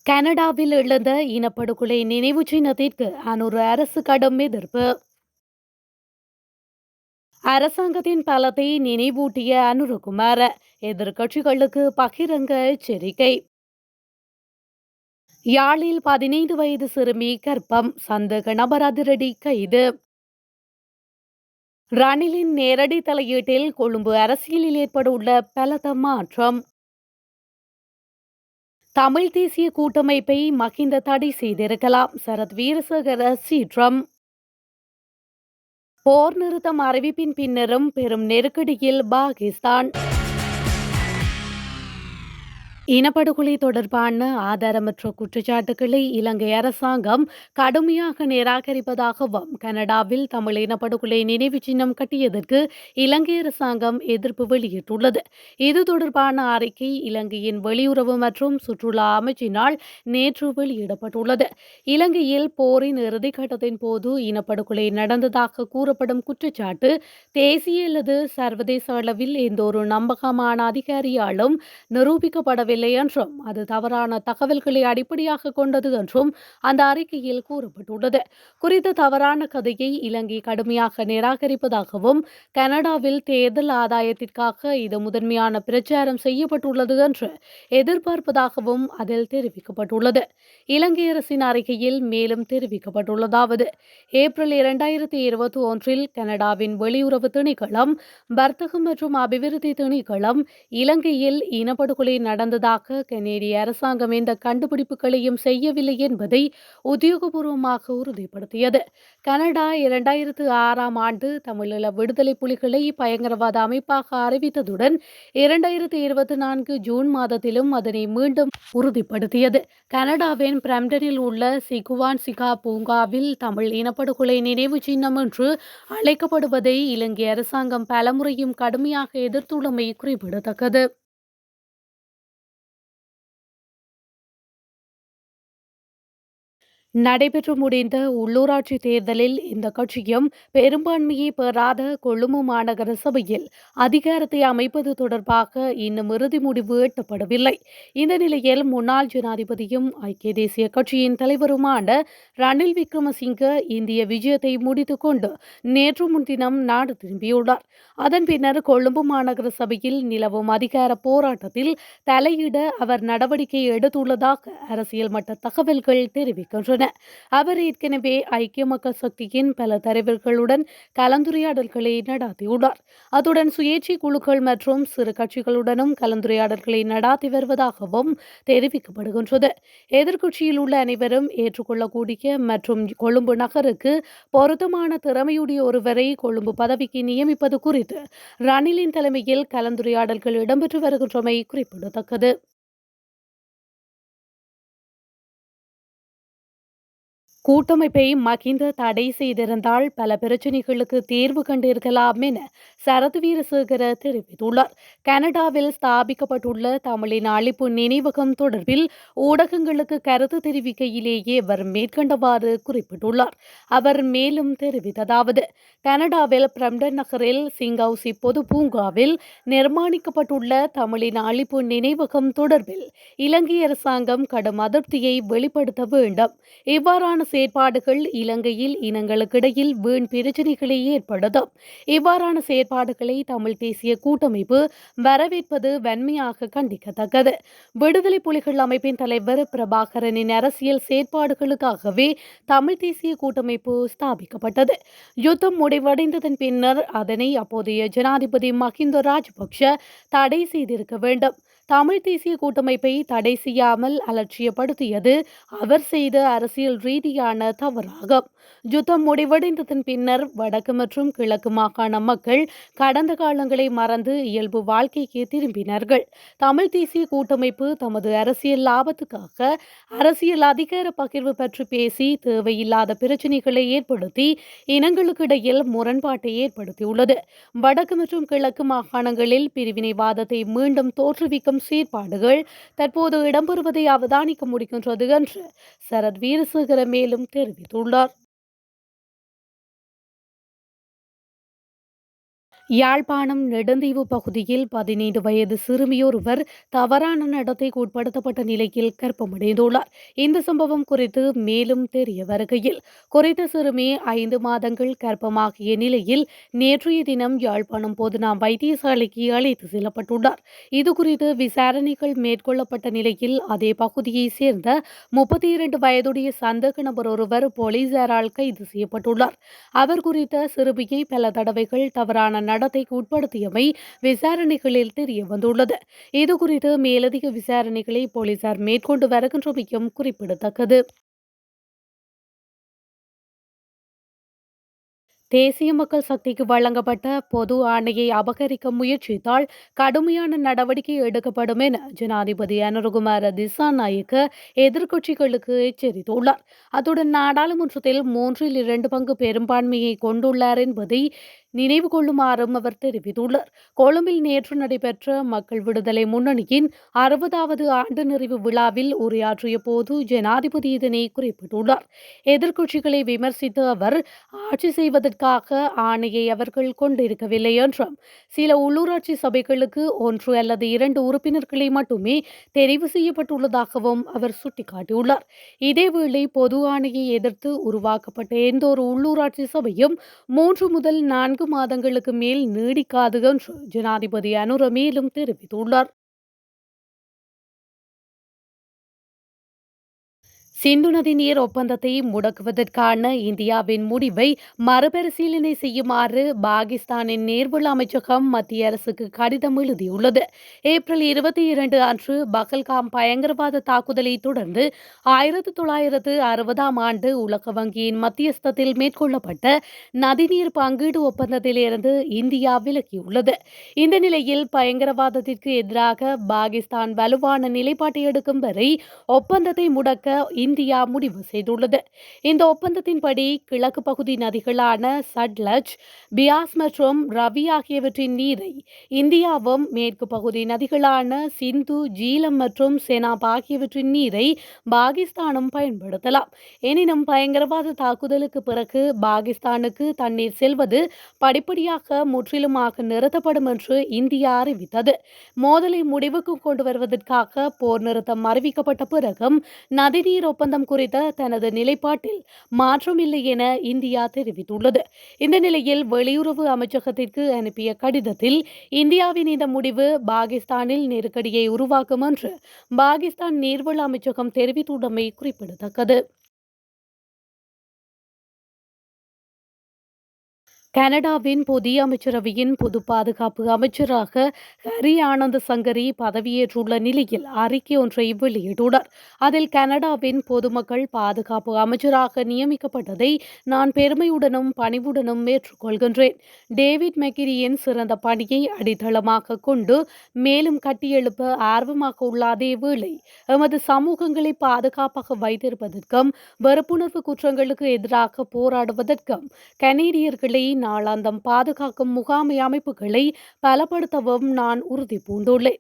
கனடாவில் எழுந்த இனப்படுகொலை நினைவு சின்னத்திற்கு அனூர் அரசு கடும் எதிர்ப்பு. அரசாங்கத்தின் பலத்தை நினைவூட்டிய அனுரகுமார எதிர்க்கட்சிகளுக்கு பகிரங்க எச்சரிக்கை. யாழில் 15 வயது சிறுமி கர்ப்பம், சந்தேக நபர் அதிரடி கைது. ரணிலின் நேரடி தலையீட்டில் கொழும்பு அரசியலில் ஏற்பட்டுள்ள பலத்த மாற்றம். தமிழ் தேசிய கூட்டமைப்பை மகிந்த தடை செய்திருக்கலாம், சரத் வீரசேகர சீற்றம். போர் நிறுத்தம் அறிவிப்பின் பின்னரும் பெரும் நெருக்கடியில் பாகிஸ்தான். இனப்படுகொலை தொடர்பான ஆதாரமற்ற குற்றச்சாட்டுகளை இலங்கை அரசாங்கம் கடுமையாக நிராகரிப்பதாகவும், கனடாவில் தமிழ் இனப்படுகொலை நினைவு சின்னம் கட்டியதற்கு இலங்கை அரசாங்கம் எதிர்ப்பு வெளியிட்டுள்ளது. இது தொடர்பான அறிக்கை இலங்கையின் வெளியுறவு மற்றும் சுற்றுலா அமைச்சினால் நேற்று வெளியிடப்பட்டுள்ளது. இலங்கையில் போரின் இறுதிக்கட்டத்தின் போது இனப்படுகொலை நடந்ததாக கூறப்படும் குற்றச்சாட்டு தேசிய அல்லது சர்வதேச அளவில் எந்தொரு நம்பகமான அதிகாரியாலும் நிரூபிக்கப்படவில்லை என்றும், அது தவறான தகவல்களை அடிப்படையாக கொண்டது என்றும் அந்த அறிக்கையில் கூறப்பட்டுள்ளது. குறித்த தவறான கதையை இலங்கை கடுமையாக நிராகரிப்பதாகவும், கனடாவில் தேர்தல் ஆதாயத்திற்காக இது முதன்மையான பிரச்சாரம் செய்யப்பட்டுள்ளது என்று எதிர்பார்ப்பதாகவும் அதில் தெரிவிக்கப்பட்டுள்ளது. இலங்கை அரசின் அறிக்கையில் மேலும் தெரிவிக்கப்பட்டுள்ளதாவது: ஏப்ரல் 2021 கனடாவின் வெளியுறவு திணைக்களம், வர்த்தகம் மற்றும் அபிவிருத்தி திணைக்களம் இலங்கையில் இனப்படுகொலை நடந்ததாக கனேடிய அரசாங்கம் எந்த கண்டுபிடிப்புகளையும் செய்யவில்லை என்பதை உத்தியோகபூர்வமாக உறுதிப்படுத்தியது. கனடா 2006 தமிழீழ விடுதலை புலிகளை பயங்கரவாத அமைப்பாக அறிவித்ததுடன் 2024 ஜூன் மாதத்திலும் அதனை மீண்டும் உறுதிப்படுத்தியது. கனடாவின் பிரம்டனில் உள்ள சிகுவான் சிகா பூங்காவில் தமிழ் இனப்படுகொலை நினைவு சின்னம் என்று அழைக்கப்படுவதை இலங்கை அரசாங்கம் பலமுறையும் கடுமையாக எதிர்த்துள்ளமை குறிப்பிடத்தக்கது. நடைபெற்று முடிந்த உள்ளூராட்சி தேர்தலில் இந்த கட்சியும் பெரும்பான்மையை பெறாத கொழும்பு மாநகர சபையில் அதிகாரத்தை அமைப்பது தொடர்பாக இன்னும் இறுதி முடிவு எட்டப்படவில்லை. இந்த நிலையில் முன்னாள் ஜனாதிபதியும் ஐக்கிய தேசிய கட்சியின் தலைவருமான ரணில் விக்ரமசிங்க இந்திய விஜயத்தை முடித்துக் கொண்டு நேற்று முன்தினம் நாடு திரும்பியுள்ளார். அதன் பின்னர் கொழும்பு மாநகர சபையில் நிலவும் அதிகார போராட்டத்தில் தலையிட அவர் நடவடிக்கை எடுத்துள்ளதாக அரசியல் மட்ட தகவல்கள் தெரிவிக்கின்றன. அவர் ஏற்கனவே ஐக்கிய மக்கள் சக்தியின் பல தலைவர்களுடன் கலந்துரையாடல்களை நடாத்தியுள்ளார். அத்துடன் சுயேட்சை குழுக்கள் மற்றும் சிறு கட்சிகளுடனும் கலந்துரையாடல்களை நடாத்தி வருவதாகவும் தெரிவிக்கப்படுகின்றது. எதிர்க்கட்சியில் உள்ள அனைவரும் ஏற்றுக்கொள்ளக்கூடிய மற்றும் கொழும்பு நகருக்கு பொருத்தமான திறமையுடைய ஒருவரை கொழும்பு பதவிக்கு நியமிப்பது குறித்து ரணிலின் தலைமையில் கலந்துரையாடல்கள் இடம்பெற்று வருகின்றமை குறிப்பிடத்தக்கது. கூட்டமைப்பை மகிந்த தடை செய்திருந்தால் பல பிரச்சினைகளுக்கு தீர்வு கண்டிருக்கலாம் என சரத் வீரசேகர தெரிவித்துள்ளார். கனடாவில் ஸ்தாபிக்கப்பட்டுள்ள தமிழின் அழிப்பு நினைவகம் தொடர்பில் ஊடகங்களுக்கு கருத்து தெரிவிக்கையிலேயே அவர் மேற்கண்டவாறு குறிப்பிட்டுள்ளார். அவர் மேலும் தெரிவித்ததாவது: கனடாவில் பிரம்டன் நகரில் சிங்கவுசி பொது பூங்காவில் நிர்மாணிக்கப்பட்டுள்ள தமிழின் அழிப்பு நினைவகம் தொடர்பில் இலங்கை அரசாங்கம் கடும் அதிருப்தியை வெளிப்படுத்த வேண்டும். இவ்வாறான செயற்பாடுகள் இலங்கையில் இனங்களுக்கிடையில் வீண் பிரச்சினைகளை ஏற்படுத்தும். இவ்வாறான செயற்பாடுகளை தமிழ் தேசிய கூட்டமைப்பு வரவேற்பது வன்மையாக கண்டிக்கத்தக்கது. விடுதலை புலிகள் அமைப்பின் தலைவர் பிரபாகரனின் அரசியல் செயற்பாடுகளுக்காகவே தமிழ் தேசிய கூட்டமைப்பு ஸ்தாபிக்கப்பட்டது. யுத்தம் முடிவடைந்ததன் பின்னர் அதனை அப்போதைய ஜனாதிபதி மஹிந்த ராஜபக்ஷ தடை செய்திருக்க வேண்டும். தமிழ் தேசிய கூட்டமைப்பை தடை செய்யாமல் அலட்சியப்படுத்தியது அவர் செய்த அரசியல் ரீதியான தவறாகும். யுத்தம் முடிவடைந்ததன் பின்னர் வடக்கு மற்றும் கிழக்கு மாகாண மக்கள் கடந்த காலங்களை மறந்து இயல்பு வாழ்க்கைக்கு திரும்பினார்கள். தமிழ் தேசிய கூட்டமைப்பு தமது அரசியல் லாபத்துக்காக அரசியல் அதிகார பகிர்வு பற்றி பேசி தேவையில்லாத பிரச்சினைகளை ஏற்படுத்தி இனங்களுக்கிடையில் முரண்பாட்டை ஏற்படுத்தியுள்ளது. வடக்கு மற்றும் கிழக்கு மாகாணங்களில் பிரிவினைவாதத்தை மீண்டும் தோற்றுவிக்கும் செயற்பாடுகள் தற்போது இடம்பெறுவதை அவதானிக்க முடிகின்றது என்று சரத் வீரசேகர மேலும் தெரிவித்துள்ளார். யாழ்ப்பாணம் நெடுந்தீவு பகுதியில் 15 வயது சிறுமியொருவர் தவறான நடத்தைக்கு உட்படுத்தப்பட்ட நிலையில் கர்ப்பமடைந்துள்ளார். இந்த சம்பவம் குறித்து மேலும் தெரிய வருகையில், குறித்த சிறுமி 5 மாதங்கள் கர்ப்பமாகிய நிலையில் நேற்றைய தினம் யாழ்ப்பாணம் போதனா வைத்தியசாலைக்கு அழைத்து செல்லப்பட்டுள்ளார். இதுகுறித்து விசாரணைகள் மேற்கொள்ளப்பட்ட நிலையில் அதே பகுதியைச் சேர்ந்த 32 வயதுடைய சந்தேக நபர் ஒருவர் போலீசாரால் கைது செய்யப்பட்டுள்ளார். அவர் குறித்த சிறுமியை பல தடவைகள் தவறான நடத்தைக்கு உட்படுத்தியமை விசாரணைகளில் தெரிய வந்துள்ளது. இதுகுறித்து மேலதிக விசாரணைகளை போலீசார் மேற்கொண்டு வருகின்றமையும் குறிப்பிடத்தக்கது. தேசிய மக்கள் சக்திக்கு வழங்கப்பட்ட பொது ஆணையை அபகரிக்க முயற்சித்தால் கடுமையான நடவடிக்கை எடுக்கப்படும் என ஜனாதிபதி அனுரகுமார திசாநாயக்க எதிர்க்கட்சிகளுக்கு எச்சரித்துள்ளார். அத்துடன் நாடாளுமன்றத்தில் 2/3 பெரும்பான்மையை கொண்டுள்ளார் என்பதை நினைவு கொள்ளுமாறும் அவர் தெரிவித்துள்ளார். கொழும்பில் நேற்று நடைபெற்ற மக்கள் விடுதலை முன்னணியின் 60வது ஆண்டு நிறைவு விழாவில் உரையாற்றிய போது ஜனாதிபதி இதனை குறிப்பிட்டுள்ளார். எதிர்க்கட்சிகளை விமர்சித்த அவர், ஆட்சி செய்வதற்காக ஆணையை அவர்கள் கொண்டிருக்கவில்லை என்றும், சில உள்ளூராட்சி சபைகளுக்கு 1 அல்லது 2 உறுப்பினர்களை மட்டுமே தெரிவு செய்யப்பட்டுள்ளதாகவும் அவர் சுட்டிக்காட்டியுள்ளார். இதேவேளை பொது ஆணையை எதிர்த்து உருவாக்கப்பட்ட எந்தொரு உள்ளூராட்சி சபையும் 3 முதல் 4 மாதங்களுக்கு மேல் நீடிக்காது என்று ஜனாதிபதி அனுர மேலும் தெரிவித்துள்ளார். சிந்து நதி நீர் ஒப்பந்தத்தை முடக்குவதற்கான இந்தியாவின் முடிவை மறுபரிசீலனை செய்யுமாறு பாகிஸ்தானின் நீர்வள அமைச்சகம் மத்திய அரசுக்கு கடிதம் எழுதியுள்ளது. ஏப்ரல் 22 அன்று பகல்காம் பயங்கரவாத தாக்குதலை தொடர்ந்து 1960ஆம் ஆண்டு உலக வங்கியின் மத்தியஸ்தத்தில் மேற்கொள்ளப்பட்ட நதிநீர் பங்கீடு ஒப்பந்தத்திலிருந்து இந்தியா விலகியுள்ளது. இந்த நிலையில் பயங்கரவாதத்திற்கு எதிராக பாகிஸ்தான் வலுவான நிலைப்பாட்டை எடுக்கும் வரை ஒப்பந்தத்தை முடக்க இந்தியா முடிவு செய்துள்ளது. இந்த ஒப்பந்தத்தின்படி கிழக்கு பகுதி நதிகளான சட்லஜ், பியாஸ் மற்றும் ரவி ஆகியவற்றின் நீரை இந்தியாவும், மேற்கு பகுதி நதிகளான சிந்து, ஜீலம் மற்றும் செனாப் ஆகியவற்றின் நீரை பாகிஸ்தானும் பயன்படுத்தலாம். எனினும் பயங்கரவாத தாக்குதலுக்கு பிறகு பாகிஸ்தானுக்கு தண்ணீர் செல்வது படிப்படியாக முற்றிலுமாக நிறுத்தப்படும் என்று இந்தியா அறிவித்தது. மோதலை முடிவுக்கு கொண்டு வருவதற்காக போர் நிறுத்தம் அறிவிக்கப்பட்ட பிறகும் நதிநீர் ஒப்பந்தம் குறித்த தனது நிலைப்பாட்டில் மாற்றமில்லை என இந்தியா தெரிவித்துள்ளது. இந்த நிலையில் வெளியுறவு அமைச்சகத்திற்கு அனுப்பிய கடிதத்தில் இந்தியாவின் இந்த முடிவு பாகிஸ்தானில் நெருக்கடியை உருவாக்கும் என்று பாகிஸ்தான் நீர்வள அமைச்சகம் தெரிவித்துள்ளமை குறிப்பிடத்தக்கது. கனடாவின் புதிய அமைச்சரவையின் பொது பாதுகாப்பு அமைச்சராக ஹரி ஆனந்த் சங்கரி பதவியேற்றுள்ள நிலையில் அறிக்கை ஒன்றை வெளியிட்டுள்ளார். அதில் கனடாவின் பொதுமக்கள் பாதுகாப்பு அமைச்சராக நியமிக்கப்பட்டதை நான் பெருமையுடனும் பணிவுடனும் ஏற்றுக்கொள்கின்றேன். டேவிட் மெக்கிரியின் சிறந்த பணியை அடித்தளமாக கொண்டு மேலும் கட்டியெழுப்ப ஆர்வமாக உள்ள அதே வேளை எமது சமூகங்களை பாதுகாப்பாக வைத்திருப்பதற்கும் வெறுப்புணர்வு குற்றங்களுக்கு எதிராக போராடுவதற்கும் கனேடியர்களை நாளாந்தம் பாதுகாக்கும் முகாமை அமைப்புகளை பலப்படுத்தவும் நான் உறுதி பூண்டுள்ளேன்.